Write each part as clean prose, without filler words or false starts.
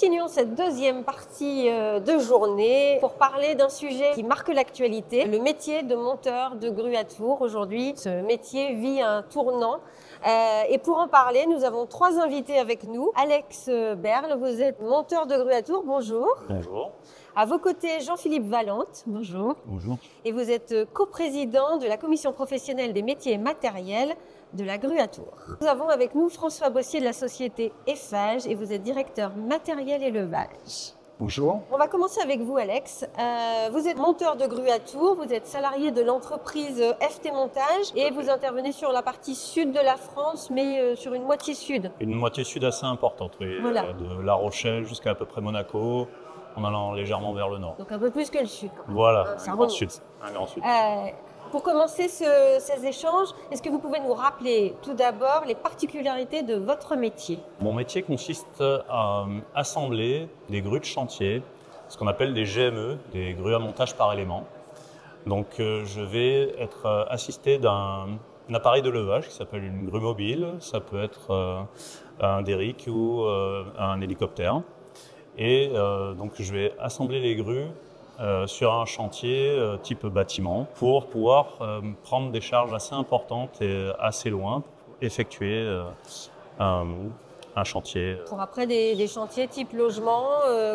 continuons cette deuxième partie de journée pour parler d'un sujet qui marque l'actualité, le métier de monteur de grue à tour. Aujourd'hui, ce métier vit un tournant. Et pour en parler, nous avons trois invités avec nous. Alex Berle, vous êtes monteur de grue à tour, bonjour. Bonjour. À vos côtés, Jean-Philippe Valente, bonjour. Bonjour. Et vous êtes coprésident de la commission professionnelle des métiers et matériels de la grue à tour. Nous avons avec nous François Bossier de la société Eiffage et vous êtes directeur matériel élevage. Bonjour. On va commencer avec vous, Alex. Vous êtes monteur de grue à tour, vous êtes salarié de l'entreprise FT Montage et vous intervenez sur la partie sud de la France, mais sur une moitié sud. Une moitié sud assez importante, oui. Voilà. De La Rochelle jusqu'à à peu près Monaco, en allant légèrement vers le nord. Donc un peu plus que le sud. Voilà, Ça un grand remonte. sud. Un grand sud. Pour commencer ces échanges, est-ce que vous pouvez nous rappeler tout d'abord les particularités de votre métier? Mon métier consiste à assembler des grues de chantier, ce qu'on appelle des GME, des grues à montage par élément. Donc je vais être assisté d'un appareil de levage qui s'appelle une grue mobile, ça peut être un derrick ou un hélicoptère. Et donc je vais assembler les grues sur un chantier type bâtiment pour pouvoir prendre des charges assez importantes et assez loin pour effectuer un chantier. Pour après des chantiers type logement,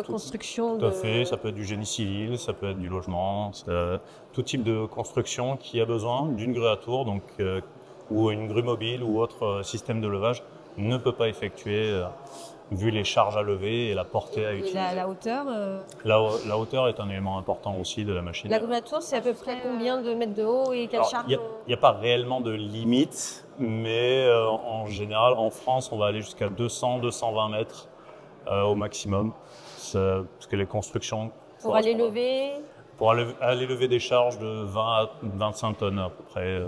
construction Tout à fait, ça peut être du génie civil, ça peut être du logement, tout type de construction qui a besoin d'une grue à tour, donc, ou une grue mobile ou autre système de levage ne peut pas effectuer vu les charges à lever et la portée à utiliser. La hauteur La hauteur est un élément important aussi de la machine. La grue à tour, c'est à peu près combien de mètres de haut et quelle charge? Il n'y a pas réellement de limite, mais en général, en France, on va aller jusqu'à 200-220 mètres au maximum. Parce que les constructions... Pour aller lever? Pour aller lever des charges de 20 à 25 tonnes à peu près.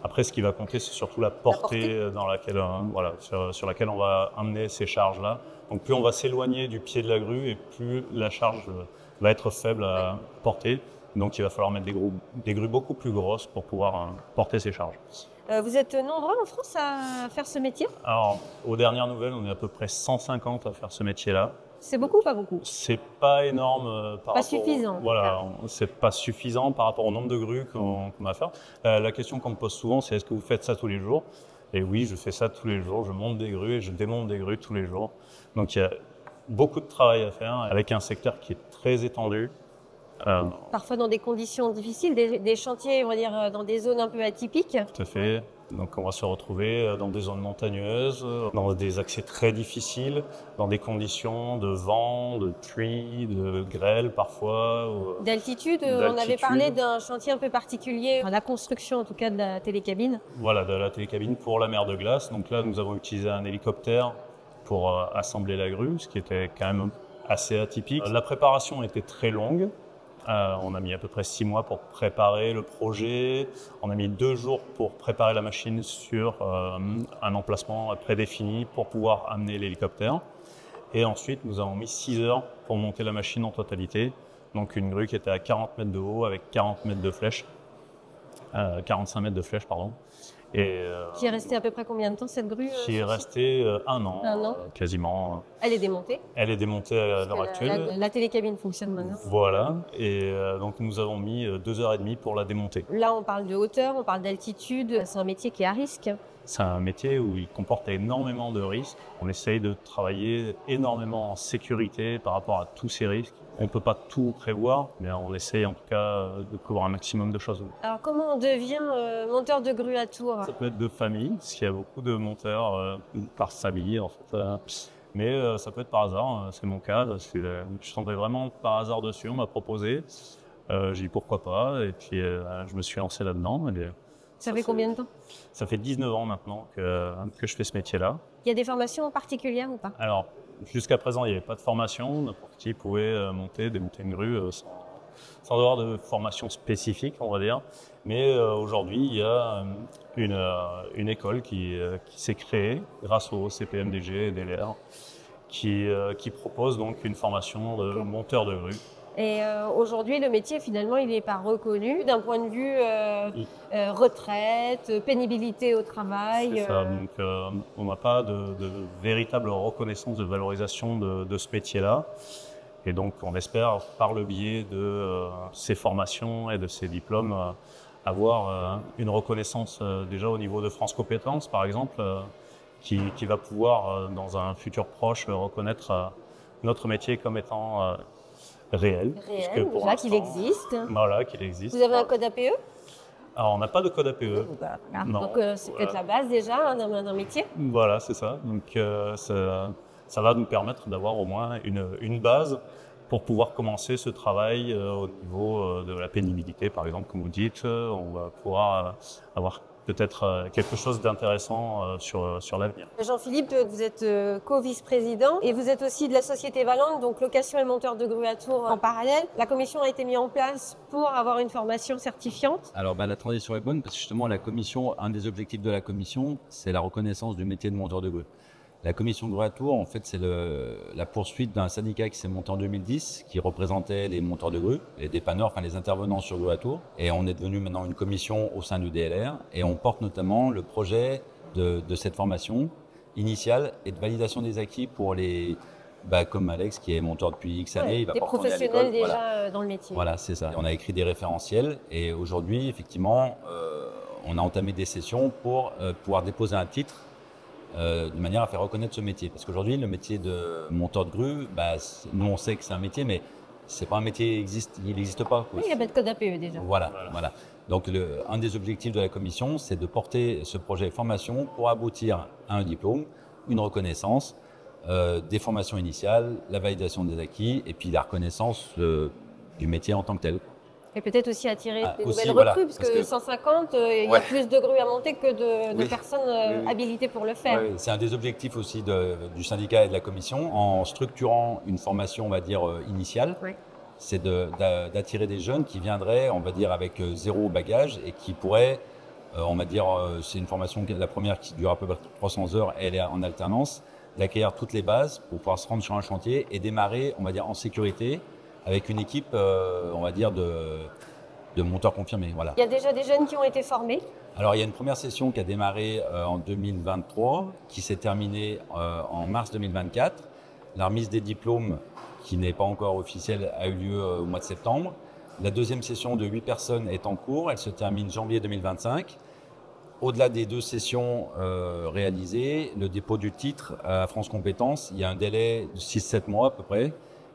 Après, ce qui va compter, c'est surtout la portée dans laquelle, voilà, sur laquelle on va amener ces charges-là. Donc, plus on va s'éloigner du pied de la grue et plus la charge va être faible à porter. Donc, il va falloir mettre des grues beaucoup plus grosses pour pouvoir porter ces charges. Vous êtes nombreux en France à faire ce métier? Alors, aux dernières nouvelles, on est à peu près 150 à faire ce métier-là. C'est beaucoup ou pas beaucoup? C'est pas énorme par rapport... suffisant. Voilà, c'est pas suffisant par rapport au nombre de grues qu'on va faire. La question qu'on me pose souvent, c'est est-ce que vous faites ça tous les jours? Et oui, je fais ça tous les jours. Je monte des grues et je démonte des grues tous les jours. Donc il y a beaucoup de travail à faire avec un secteur qui est très étendu. Parfois dans des conditions difficiles, des chantiers, on va dire, dans des zones un peu atypiques. Tout à fait. Donc on va se retrouver dans des zones montagneuses, dans des accès très difficiles, dans des conditions de vent, de pluie, de grêle parfois. D'altitude, on avait parlé d'un chantier un peu particulier, la construction en tout cas de la télécabine. Voilà, de la télécabine pour la mer de glace. Donc là, nous avons utilisé un hélicoptère pour assembler la grue, ce qui était quand même assez atypique. La préparation était très longue. On a mis à peu près 6 mois pour préparer le projet. On a mis 2 jours pour préparer la machine sur un emplacement prédéfini pour pouvoir amener l'hélicoptère. Et ensuite, nous avons mis 6 heures pour monter la machine en totalité. Donc une grue qui était à 40 mètres de haut avec 40 mètres de flèche. 45 mètres de flèche, pardon. Et, qui est restée à peu près combien de temps cette grue? Qui est restée 1 an, quasiment. Elle est démontée? Elle est démontée à l'heure actuelle. La télécabine fonctionne maintenant. Voilà, et donc nous avons mis 2h30 pour la démonter. Là, on parle de hauteur, on parle d'altitude. C'est un métier qui est à risque. C'est un métier où il comporte énormément de risques. On essaye de travailler énormément en sécurité par rapport à tous ces risques. On ne peut pas tout prévoir, mais on essaye en tout cas de couvrir un maximum de choses. Alors comment on devient monteur de grue à tour? Ça peut être de famille, parce qu'il y a beaucoup de monteurs par famille en fait. Mais ça peut être par hasard, c'est mon cas. Je suis tombé vraiment par hasard dessus, on m'a proposé. J'ai dit pourquoi pas, et puis je me suis lancé là-dedans. Ça fait combien de temps? Ça fait 19 ans maintenant que je fais ce métier-là. Il y a des formations particulières ou pas? Alors, jusqu'à présent, il n'y avait pas de formation. N'importe qui pouvait démonter une grue sans avoir de formation spécifique, on va dire. Mais aujourd'hui, il y a une école qui s'est créée grâce au CPMDG et DLR qui propose donc une formation de monteur de grue. Et aujourd'hui, le métier, finalement, il n'est pas reconnu d'un point de vue retraite, pénibilité au travail. C'est ça. Donc, on n'a pas de véritable reconnaissance de valorisation de ce métier-là. Et donc, on espère, par le biais de ces formations et de ces diplômes, avoir une reconnaissance déjà au niveau de France Compétences, par exemple, qui va pouvoir, dans un futur proche, reconnaître notre métier comme étant réel. Déjà qu'il existe. Voilà, qu'il existe. Vous avez un code APE? Alors, on n'a pas de code APE. Non. Donc, c'est peut-être la base déjà d'un métier. Voilà, c'est ça. Donc, ça va nous permettre d'avoir au moins une base pour pouvoir commencer ce travail au niveau de la pénibilité, par exemple, comme vous dites. On va pouvoir avoir peut-être quelque chose d'intéressant sur l'avenir. Jean-Philippe, vous êtes co-vice-président et vous êtes aussi de la société Valente, donc location et monteur de grue à tour en parallèle. La commission a été mise en place pour avoir une formation certifiante. Alors la transition est bonne parce que justement la commission, un des objectifs de la commission, c'est la reconnaissance du métier de monteur de grue. La commission de grue à tour, en fait, c'est la poursuite d'un syndicat qui s'est monté en 2010, qui représentait les monteurs de grue, les dépanneurs, enfin les intervenants sur grue à tour. Et on est devenu maintenant une commission au sein du DLR et on porte notamment le projet de cette formation initiale et de validation des acquis pour les, comme Alex qui est monteur depuis X années, il va des pas retourner à l'école. professionnels déjà Voilà. dans le métier. Voilà, c'est ça. On a écrit des référentiels et aujourd'hui, effectivement, on a entamé des sessions pour pouvoir déposer un titre de manière à faire reconnaître ce métier. Parce qu'aujourd'hui, le métier de monteur de grue, nous on sait que c'est un métier, mais c'est pas un métier, il n'existe pas. Oui, il n'y a pas de code APE déjà. Voilà. Donc un des objectifs de la commission, c'est de porter ce projet formation pour aboutir à un diplôme, une reconnaissance, des formations initiales, la validation des acquis et puis la reconnaissance du métier en tant que tel. Et peut-être aussi attirer des aussi, nouvelles recrues, parce que 150, il y a plus de grues à monter que de personnes habilitées pour le faire. Oui, c'est un des objectifs aussi du syndicat et de la commission, en structurant une formation, on va dire, initiale. Oui. C'est d'attirer des jeunes qui viendraient, on va dire, avec zéro bagage et qui pourraient, on va dire, c'est une formation, la première qui dure à peu près 300 heures, elle est en alternance, d'acquérir toutes les bases pour pouvoir se rendre sur un chantier et démarrer, on va dire, en sécurité, avec une équipe, on va dire, de monteurs confirmés. Voilà. Il y a déjà des jeunes qui ont été formés. Alors, il y a une première session qui a démarré en 2023, qui s'est terminée en mars 2024. La remise des diplômes, qui n'est pas encore officielle, a eu lieu au mois de septembre. La deuxième session de 8 personnes est en cours. Elle se termine janvier 2025. Au-delà des 2 sessions réalisées, le dépôt du titre à France Compétences, il y a un délai de 6-7 mois à peu près.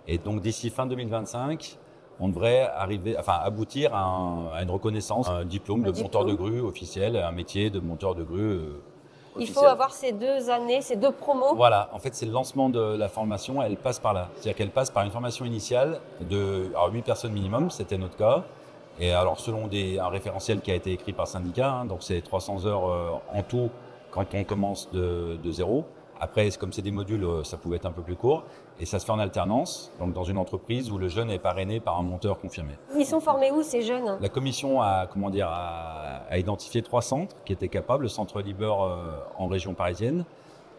Et donc, d'ici fin 2025, on devrait aboutir à une reconnaissance, un diplôme de monteur de grue officiel, un métier de monteur de grue officiel. Il faut avoir ces 2 années, ces 2 promos. Voilà, en fait, c'est le lancement de la formation, elle passe par là. C'est-à-dire qu'elle passe par une formation initiale de 8 personnes minimum, c'était notre cas. Et alors, selon un référentiel qui a été écrit par syndicat, donc c'est 300 heures en tout quand on commence de zéro. Après, comme c'est des modules, ça pouvait être un peu plus court. Et ça se fait en alternance, donc dans une entreprise où le jeune est parrainé par un monteur confirmé. Ils sont formés où, ces jeunes? La commission a identifié 3 centres qui étaient capables. Le centre Liber en région parisienne,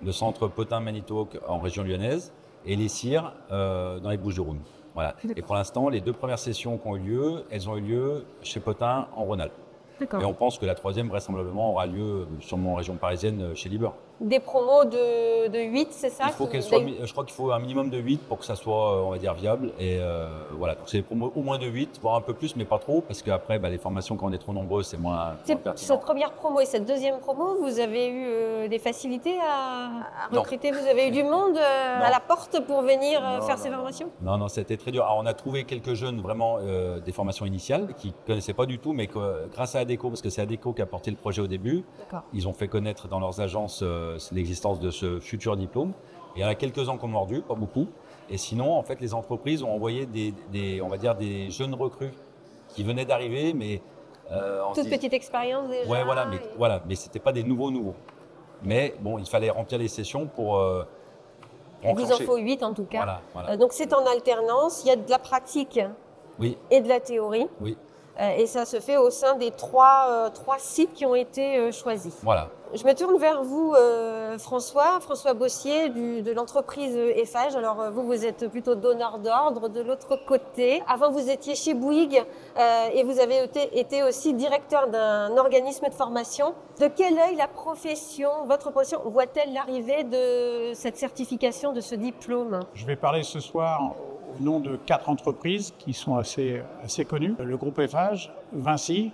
le centre Potin-Manitowoc en région lyonnaise et les CIR dans les Bouches-du-Rhône. Voilà. Et pour l'instant, les 2 premières sessions qui ont eu lieu, elles ont eu lieu chez Potin en Rhône-Alpes. Et on pense que la 3e, vraisemblablement, aura lieu sûrement en région parisienne chez Liber. Des promos de 8, c'est ça? Je crois qu'il faut un minimum de 8 pour que ça soit, on va dire, viable. Et voilà, donc c'est des promos au moins de 8, voire un peu plus, mais pas trop, parce qu'après, les formations, quand on est trop nombreux, c'est moins pertinent. Cette première promo et cette deuxième promo, vous avez eu des facilités à recruter? Vous avez eu du monde à la porte pour venir faire ces formations? Non, c'était très dur. Alors, on a trouvé quelques jeunes, vraiment, des formations initiales, qui ne connaissaient pas du tout, mais que grâce à ADECO, parce que c'est ADECO qui a porté le projet au début, ils ont fait connaître dans leurs agences l'existence de ce futur diplôme. Et il y en a quelques-uns qui ont mordu, pas beaucoup. Et sinon, en fait, les entreprises ont envoyé on va dire, des jeunes recrues qui venaient d'arriver, mais toute petite expérience déjà. Ouais, mais c'était pas des nouveaux. Mais bon, il fallait remplir les sessions pour il vous en faut 8 en tout cas. Voilà. Donc c'est en alternance, il y a de la pratique oui. et de la théorie. Oui. Et ça se fait au sein des trois sites qui ont été choisis. Voilà. Je me tourne vers vous, François Bossier de l'entreprise Eiffage. Alors vous êtes plutôt donneur d'ordre de l'autre côté. Avant, vous étiez chez Bouygues et vous avez été aussi directeur d'un organisme de formation. De quel œil votre profession, voit-elle l'arrivée de cette certification, de ce diplôme? Je vais parler ce soir au nom de 4 entreprises qui sont assez connues. Le groupe Eiffage, Vinci,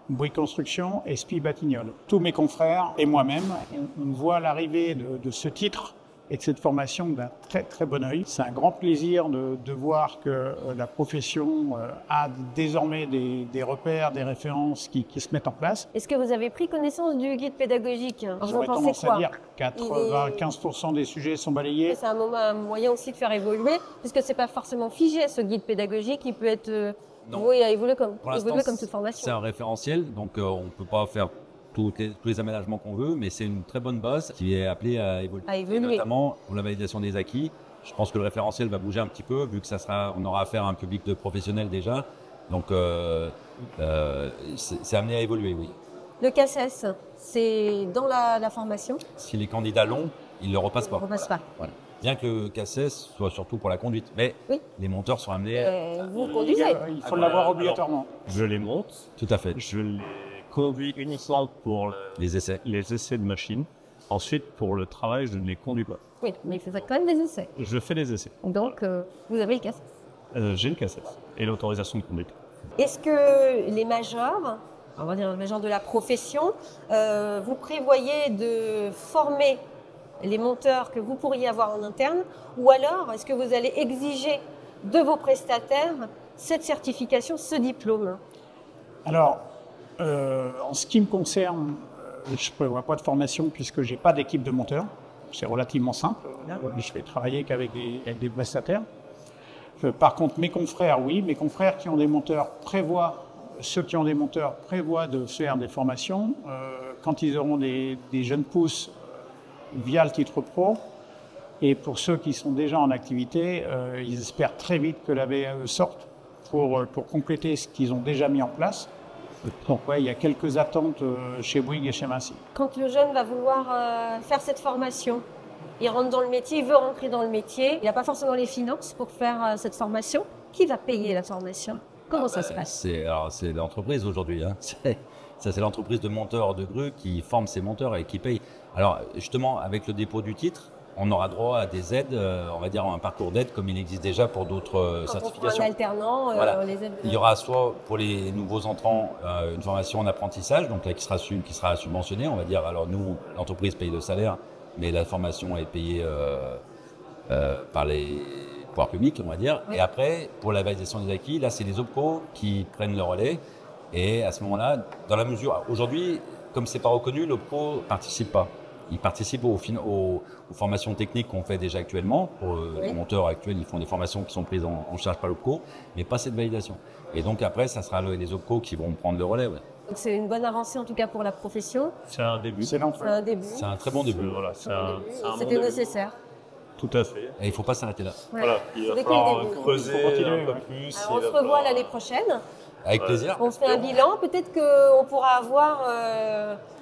Bouygues Construction et SPI Batignolles. Tous mes confrères et moi-même, on voit l'arrivée de ce titre et de cette formation d'un très très bon œil. C'est un grand plaisir de voir que la profession a désormais des repères, des références qui se mettent en place. Est-ce que vous avez pris connaissance du guide pédagogique? J'aurais tendance à dire 95% des sujets sont balayés. C'est un moyen aussi de faire évoluer, puisque c'est pas forcément figé ce guide pédagogique, il peut être oui, à évoluer comme toute formation. C'est un référentiel, donc on ne peut pas faire tous les aménagements qu'on veut, mais c'est une très bonne base qui est appelée à évoluer. Et notamment pour la validation des acquis. Je pense que le référentiel va bouger un petit peu, vu que on aura affaire à un public de professionnels déjà. Donc c'est amené à évoluer, oui. Le CACES, c'est dans la formation? Si les candidats l'ont, ils ne le repassent pas. Ils ne repassent pas. Voilà. Bien que le CACES soit surtout pour la conduite, mais les monteurs sont amenés à... Vous conduisez? Il faut l'avoir obligatoirement. Je les monte. Tout à fait. Je les conduis uniquement pour les essais de machine. Ensuite, pour le travail, je ne les conduis pas. Oui, mais il fait quand même des essais. Je fais des essais. Donc, vous avez le CACES? J'ai le CACES et l'autorisation de conduite. Est-ce que les majors, on va dire les majors de la profession, vous prévoyez de former les monteurs que vous pourriez avoir en interne, ou alors est-ce que vous allez exiger de vos prestataires cette certification, ce diplôme? Alors, en ce qui me concerne, je ne prévois pas de formation puisque je n'ai pas d'équipe de monteurs. C'est relativement simple. Je vais travailler qu'avec des prestataires. Par contre, mes confrères, oui, mes confrères qui ont des monteurs ceux qui ont des monteurs prévoient de faire des formations. Quand ils auront des jeunes pousses via le titre pro, et pour ceux qui sont déjà en activité, ils espèrent très vite que la VAE sorte pour compléter ce qu'ils ont déjà mis en place. Donc il y a quelques attentes chez Bouygues et chez Vinci. Quand le jeune va vouloir faire cette formation, il rentre dans le métier, il veut rentrer dans le métier, il n'a pas forcément les finances pour faire cette formation. Qui va payer la formation? Comment ça se passe? C'est l'entreprise aujourd'hui. Hein. C'est l'entreprise de monteurs de grue qui forme ses monteurs et qui paye. Alors justement, avec le dépôt du titre, on aura droit à des aides, on va dire un parcours d'aide comme il existe déjà pour d'autres certifications. Un alternant, voilà. Les aides. Il y aura soit pour les nouveaux entrants une formation en apprentissage, donc là qui sera subventionnée, on va dire. Alors nous, l'entreprise paye le salaire, mais la formation est payée par les pouvoirs publics, on va dire. Oui. Et après, pour la validation des acquis, là c'est les OPCO qui prennent le relais. Et à ce moment-là, dans la mesure, aujourd'hui, comme c'est pas reconnu, l'OPCO participe pas. Ils participent aux formations techniques qu'on fait déjà actuellement. Pour les monteurs actuels, ils font des formations qui sont prises en charge par l'OPCO, mais pas cette validation. Et donc après, ça sera les OPCO qui vont prendre le relais. Ouais. C'est une bonne avancée en tout cas pour la profession. C'est un début. C'est un début. C'est un très bon début. Voilà, c'était nécessaire. Tout à fait. Et il ne faut pas s'arrêter là. Ouais. Voilà, il va falloir creuser un peu plus. Alors, on se revoit l'année prochaine. Avec plaisir. On se fait un bilan. Peut-être qu'on pourra avoir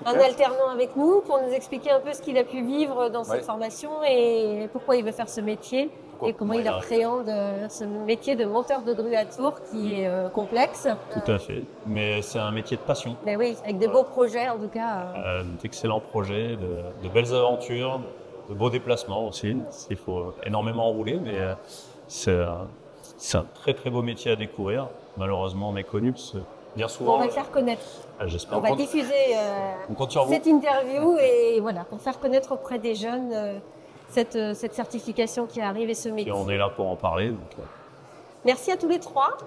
un alternant avec nous pour nous expliquer un peu ce qu'il a pu vivre dans cette formation et pourquoi il veut faire ce métier et comment il appréhende ce métier de monteur de grue à tour qui est complexe. Tout à fait. Mais c'est un métier de passion. Mais oui, avec de beaux projets en tout cas. D'excellents projets, de belles aventures, de beaux déplacements aussi. Il faut énormément rouler, mais c'est un très très beau métier à découvrir. Malheureusement méconnu, parce que bien souvent... On va le faire connaître. J'espère. On va diffuser cette interview et voilà, pour faire connaître auprès des jeunes cette certification qui arrive et ce métier. Et on est là pour en parler. Donc... Merci à tous les trois.